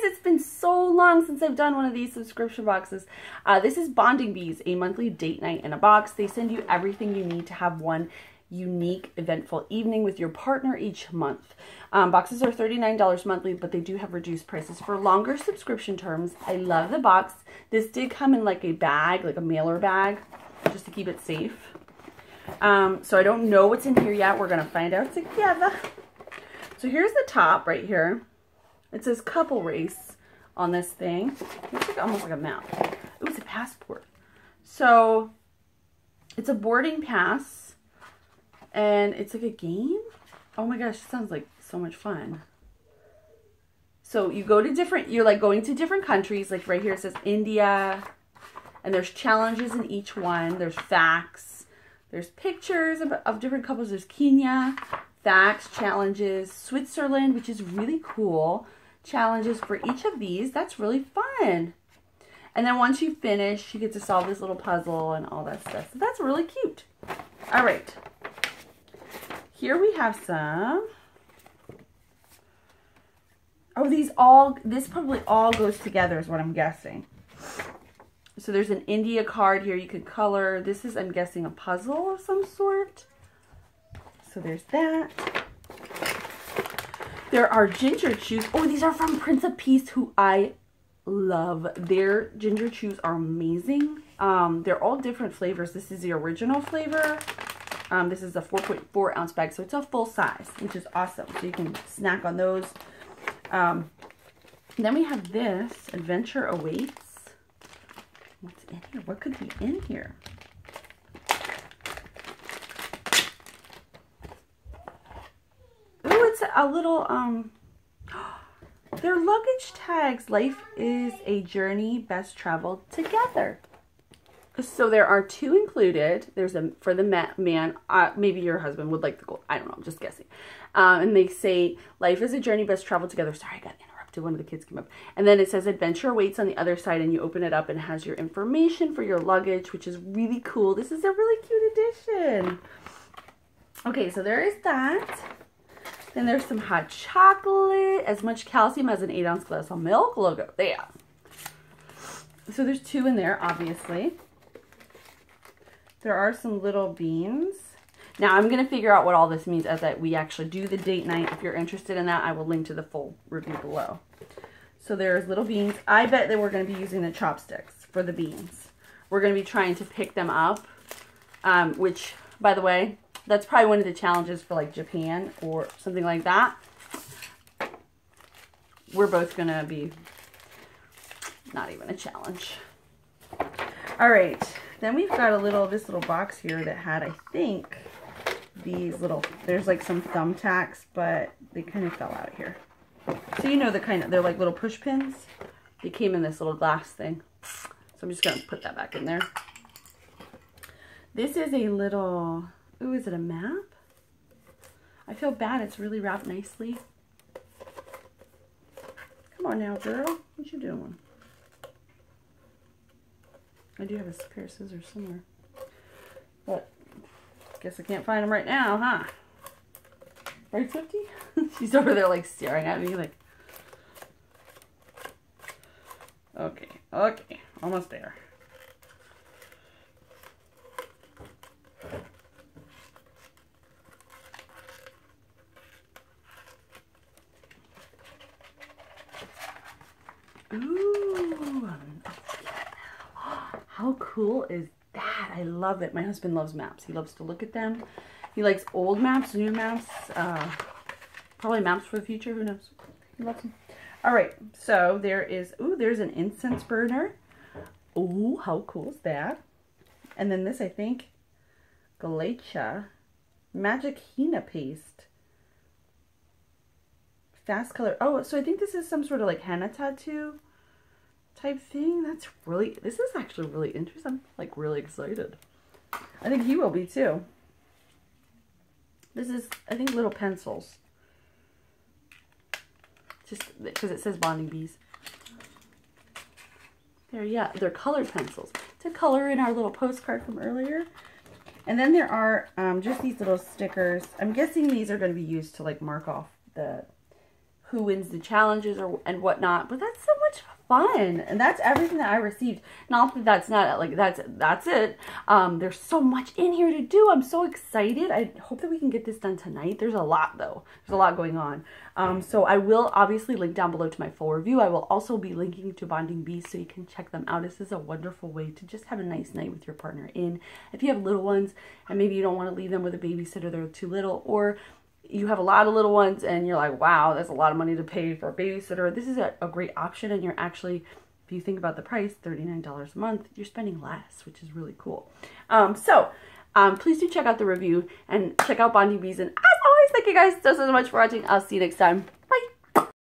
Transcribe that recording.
it's been so long since I've done one of these subscription boxes. This is Bonding Bees, a monthly date night in a box. They send you everything you need to have one unique, eventful evening with your partner each month. Boxes are $39 monthly, but they do have reduced prices for longer subscription terms. I love the box. This did come in like a bag, like a mailer bag, just to keep it safe. So I don't know what's in here yet. We're going to find out together. So here's the top right here. It says couple race on this thing. It looks like almost like a map. It was a passport. So it's a boarding pass and it's like a game. Oh my gosh, it sounds like so much fun. So you go to different, you're like going to different countries. Like right here it says India, and there's challenges in each one. There's facts. There's pictures of different couples. There's Kenya, facts, challenges, Switzerland, which is really cool. Challenges for each of these. That's really fun. And then once you finish, you get to solve this little puzzle and all that stuff. So that's really cute. All right. Here we have some. Oh, this probably all goes together is what I'm guessing. So there's an India card here you could color. This is, I'm guessing, a puzzle of some sort. So there's that. There are ginger chews. Oh, these are from Prince of Peace, who I love. Their ginger chews are amazing. They're all different flavors. This is the original flavor. This is a 4.4 ounce bag, so it's a full size, which is awesome. So you can snack on those. Then we have this, Adventure Awaits. What's in here? What could be in here? Oh, it's a little, their luggage tags. Life is a journey best traveled together. So there are 2 included. There's a for the man. Maybe your husband would like the gold. I don't know. I'm just guessing. And they say, life is a journey best traveled together. Sorry, I got interrupted. One of the kids came up. And then it says adventure awaits on the other side, and you open it up and it has your information for your luggage, which is really cool. This is a really cute addition. Okay, so there is that. Then there's some hot chocolate, as much calcium as an 8 ounce glass of milk logo. There. So there's 2 in there, obviously. There are some little beans. Now I'm going to figure out what all this means as we actually do the date night. If you're interested in that, I will link to the full review below. So there's little beans. I bet that we're going to be using the chopsticks for the beans. We're going to be trying to pick them up, which, by the way, that's probably one of the challenges for like Japan or something like that. We're both going to be not even a challenge. All right. Then we've got this little box here that had, I think, these little, there's like some thumbtacks, but they kind of fell out here. So you know they're like little push pins. They came in this little glass thing. So I'm just going to put that back in there. This is a little, ooh, is it a map? I feel bad. It's really wrapped nicely. Come on now, girl. What you doing? I do have a pair of scissors somewhere. But guess I can't find them right now, huh? Right, Swifty? She's over there like staring at me like. Okay, okay. Almost there. Ooh. How cool is that? I love it. My husband loves maps. He loves to look at them. He likes old maps, new maps, probably maps for the future. Who knows? He loves them. All right. So there is, ooh, there's an incense burner. Ooh, how cool is that? And then this, I think, Galatia Magic Henna Paste. Fast color. Oh, so I think this is some sort of like henna tattoo type thing. That's really, this is actually really interesting. I'm like really excited. I think he will be too. This is, I think, little pencils. Just because it says Bonding Bees. There, yeah, they're colored pencils to color in our little postcard from earlier. And then there are just these little stickers. I'm guessing these are going to be used to like mark off who wins the challenges and whatnot. But that's so much fun, and that's everything that I received. Not that that's not like that's it. There's so much in here to do. I'm so excited. I hope that we can get this done tonight. There's a lot though. There's a lot going on. So I will obviously link down below to my full review. I will also be linking to Bonding Bees so you can check them out. This is a wonderful way to just have a nice night with your partner in. If you have little ones and maybe you don't want to leave them with a babysitter, they're too little, or you have a lot of little ones and you're like, wow, that's a lot of money to pay for a babysitter. This is a great option, and you're actually, if you think about the price, $39 a month, you're spending less, which is really cool. Please do check out the review and check out Bonding Bees. And as always, thank you guys so much for watching. I'll see you next time.